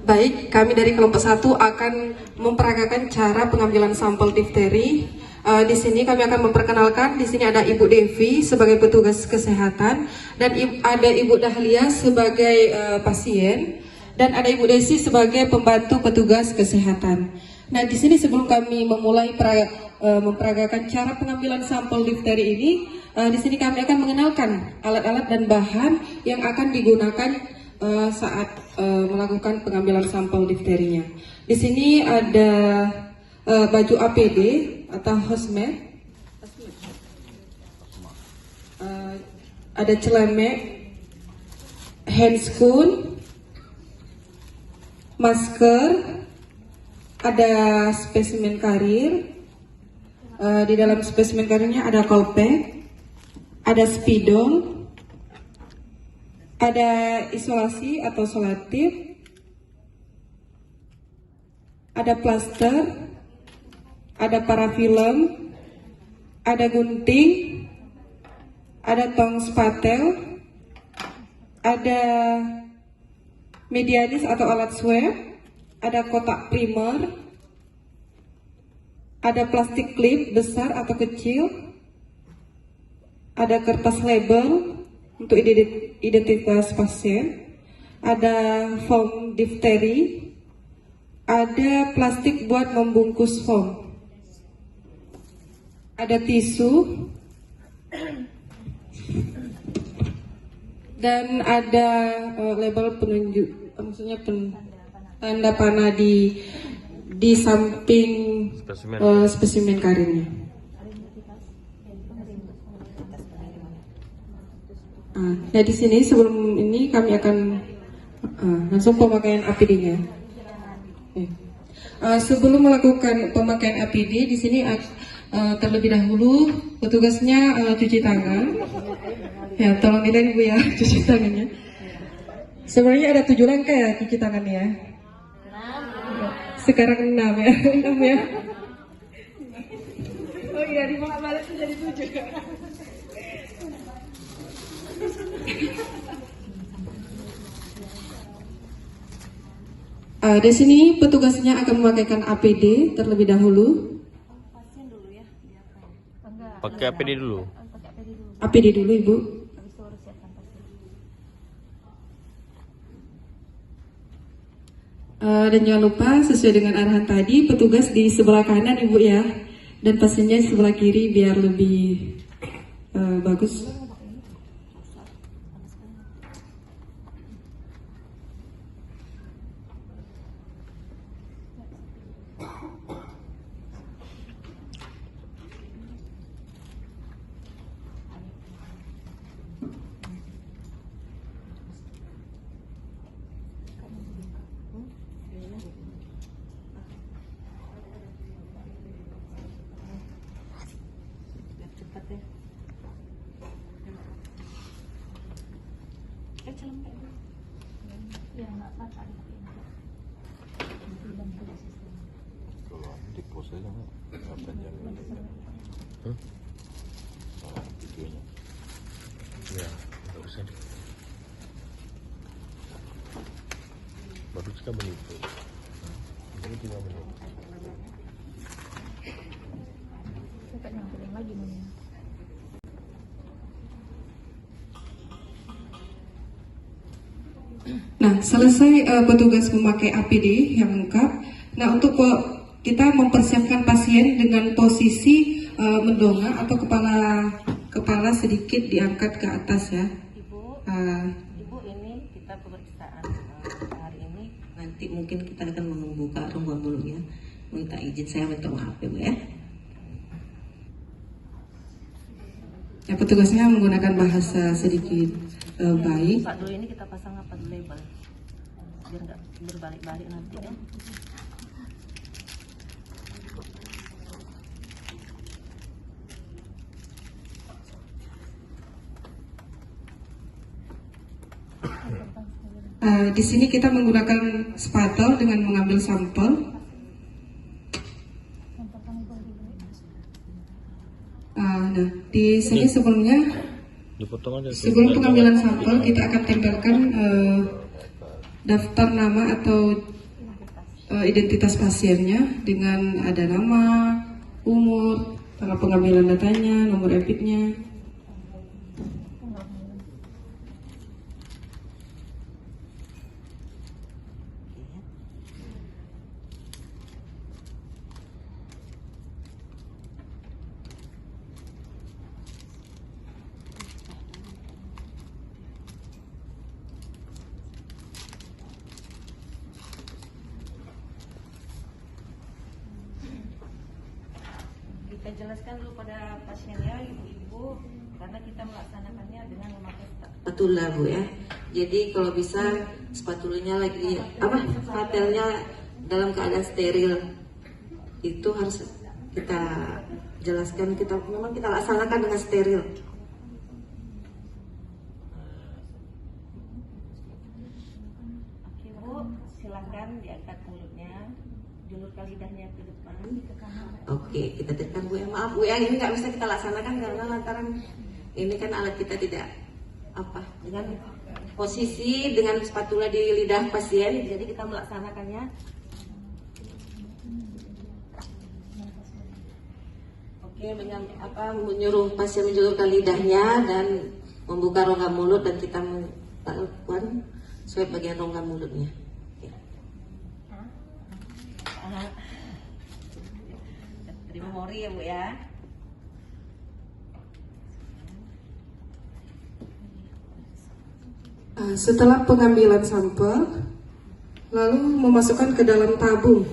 Baik, kami dari kelompok 1 akan memperagakan cara pengambilan sampel difteri. Di sini kami akan memperkenalkan, di sini ada Ibu Devi sebagai petugas kesehatan dan ada Ibu Dahlia sebagai pasien dan ada Ibu Desi sebagai pembantu petugas kesehatan. Nah, di sini sebelum kami memulai memperagakan cara pengambilan sampel difteri ini, di sini kami akan mengenalkan alat-alat dan bahan yang akan digunakan saat melakukan pengambilan sampel difterinya. Di sini ada baju APD atau hazmat, ada celemek, handscoon, masker, ada spesimen karir. Di dalam spesimen karirnya ada kolpek, ada spidol, ada isolasi atau solatif, ada plaster, ada parafilm, ada gunting, ada tong spatel, ada medianis atau alat swab, ada kotak primer, ada plastik klip besar atau kecil, ada kertas label untuk identitas pasien, ada foam difteri, ada plastik buat membungkus foam, ada tisu, dan ada label penunjuk, maksudnya tanda panah di samping spesimen karirnya. Nah, di sini sebelum ini kami akan langsung pemakaian APD-nya. Sebelum melakukan pemakaian APD, di sini terlebih dahulu petugasnya cuci tangan. Ya, tolong dilihat Bu ya, cuci tangannya. Sebenarnya ada 7 langkah ya cuci tangannya. Sekarang 6 ya, 6 ya. Oh iya, dibolak-balik jadi 7. Di sini petugasnya akan memakaikan APD terlebih dahulu. Pakai APD dulu. APD dulu Ibu. Dan jangan lupa sesuai dengan arahan tadi, petugas di sebelah kanan Ibu ya, dan pasiennya di sebelah kiri biar lebih bagus. Ya, usah. Baru 3 menit. Ini 3 menit. Nah, selesai petugas memakai APD yang lengkap. Nah, untuk kita mempersiapkan pasien dengan posisi mendongak atau kepala sedikit diangkat ke atas ya. Ibu, ini kita pemeriksaan hari ini. Nanti mungkin kita akan membuka rongga mulutnya. Minta izin, saya minta maaf ya Bu ya. Ya, petugasnya menggunakan bahasa sedikit baik. Pak dulu ini kita pasang apa dulu label biar nggak berbalik-balik nanti ya. Di sini kita menggunakan spatel dengan mengambil sampel. Nah, di sini sebelumnya sebelum pengambilan sampel kita akan tempelkan daftar nama atau identitas pasiennya dengan ada nama, umur, tanggal pengambilan datanya, nomor EPID-nya. Kita jelaskan dulu pada pasiennya, ibu-ibu, karena kita melaksanakannya dengan memakai spatula, Bu ya. Jadi kalau bisa spatulanya lagi patelnya dalam keadaan steril. Itu harus kita jelaskan, memang kita laksanakan dengan steril. Oke, Bu, silakan diangkat mulutnya, julurkan lidahnya ke depan. Oke, kita tekan Bu ya. Maaf Bu ya, ini nggak bisa kita laksanakan karena lantaran ini kan alat kita tidak dengan posisi dengan spatula di lidah pasien, jadi kita melaksanakannya. Oke, menyuruh pasien menjulurkan lidahnya dan membuka rongga mulut dan kita melakukan swab bagian rongga mulutnya. Dari memori ya Bu ya. Setelah pengambilan sampel, lalu memasukkan ke dalam tabung.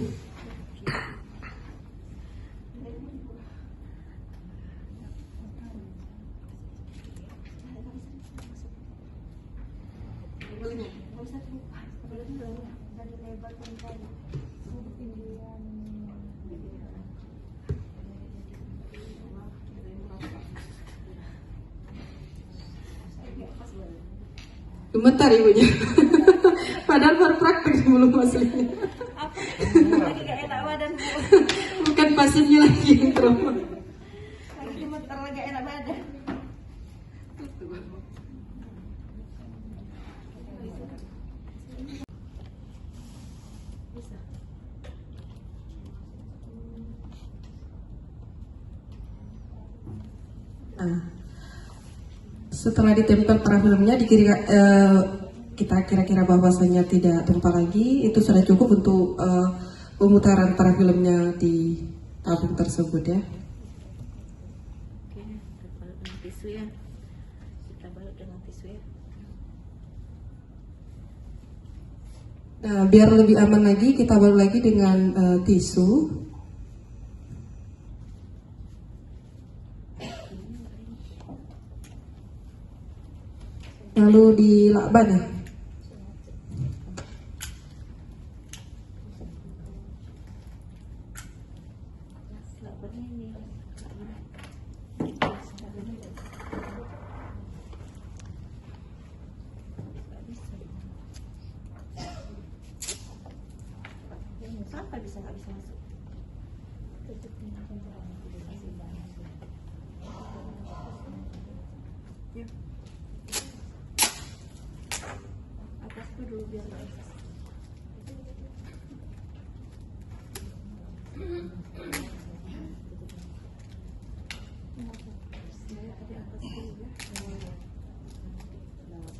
Gemetar ibunya. Padahal baru praktek sebelum aslinya. Lagi gak enak badan Bu. Bukan pasiennya lagi yang trauma. Lagi gemetar, lagi gak enak badan. Setelah ditempel parafilmnya kita kira-kira bahwasanya tidak tumpah lagi, itu sudah cukup untuk pemutaran parafilmnya di tabung tersebut ya. Oke, kita balut dengan tisu ya. Kita balut dengan tisu ya. Nah, biar lebih aman lagi, kita balut lagi dengan tisu. Lalu dilakban ya. Kenapa bisa nggak bisa masuk? Ya. Atas dulu biar nggak bisa.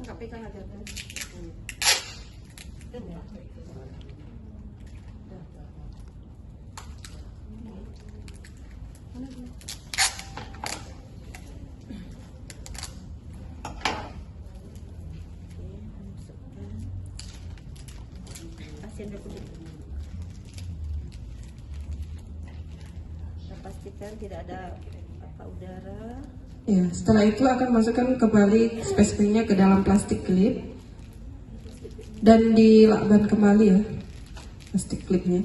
Nggak pegang aja kan? Pasien duduk. Kita pastikan tidak ada udara. Ya, setelah itu akan masukkan kembali spesimennya ke dalam plastik klip dan dilakban kembali ya plastik klipnya.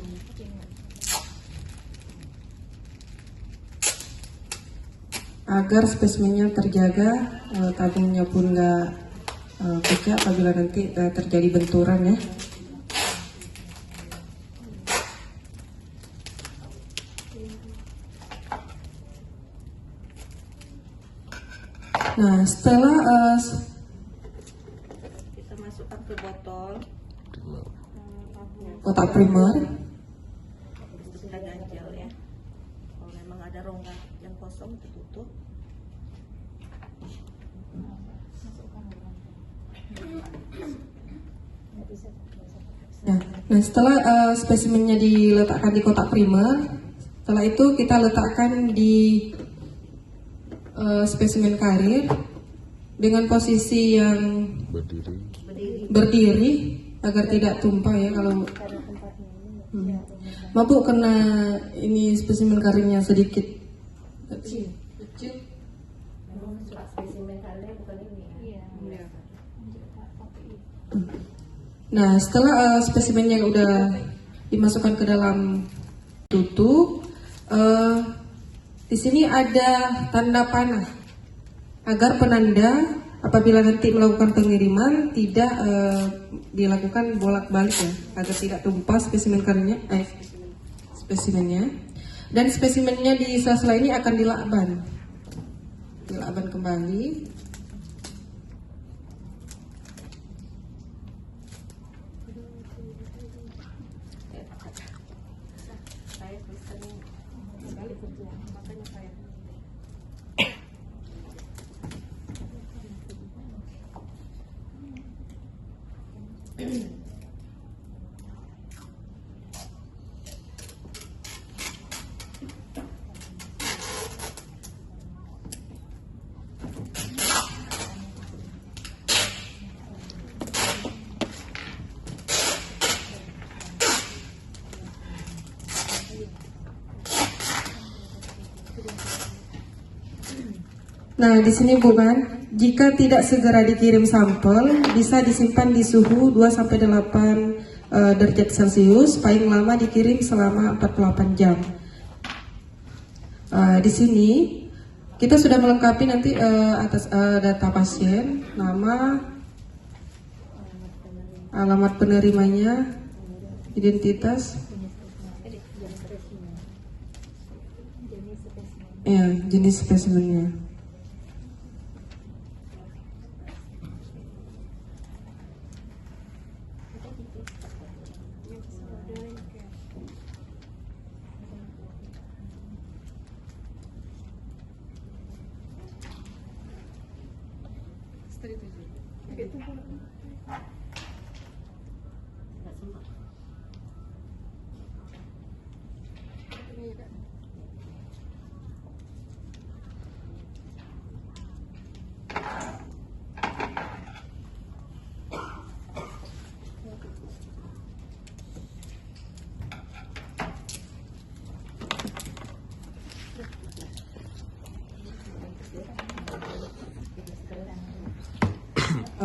Agar spesimennya terjaga, tabungnya pun nggak pecah apabila nanti terjadi benturan ya. Nah, setelah Kita masukkan ke botol. kotak primer, ada rongga yang kosong tertutup. Nah, setelah spesimennya diletakkan di kotak primer, setelah itu kita letakkan di spesimen karir dengan posisi yang berdiri agar tidak tumpah ya kalau mabuk kena ini spesimen karirnya sedikit kecil. Spesimen karir bukan ini. Nah, setelah spesimennya udah dimasukkan ke dalam tutup, di sini ada tanda panah agar penanda apabila nanti melakukan pengiriman tidak dilakukan bolak-balik ya, agar tidak tumpah spesimen karirnya, spesimennya. Dan spesimennya di sela-sela ini akan dilakban kembali. Nah, di sini bukan, jika tidak segera dikirim sampel, bisa disimpan di suhu 2-8 derajat Celcius, paling lama dikirim selama 48 jam. Di sini kita sudah melengkapi nanti atas data pasien, nama, alamat penerimanya, identitas, ya, jenis spesimennya.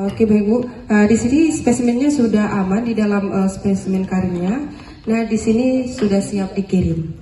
Oke Bapak Ibu, di sini spesimennya sudah aman di dalam spesimen karirnya. Nah, di sini sudah siap dikirim.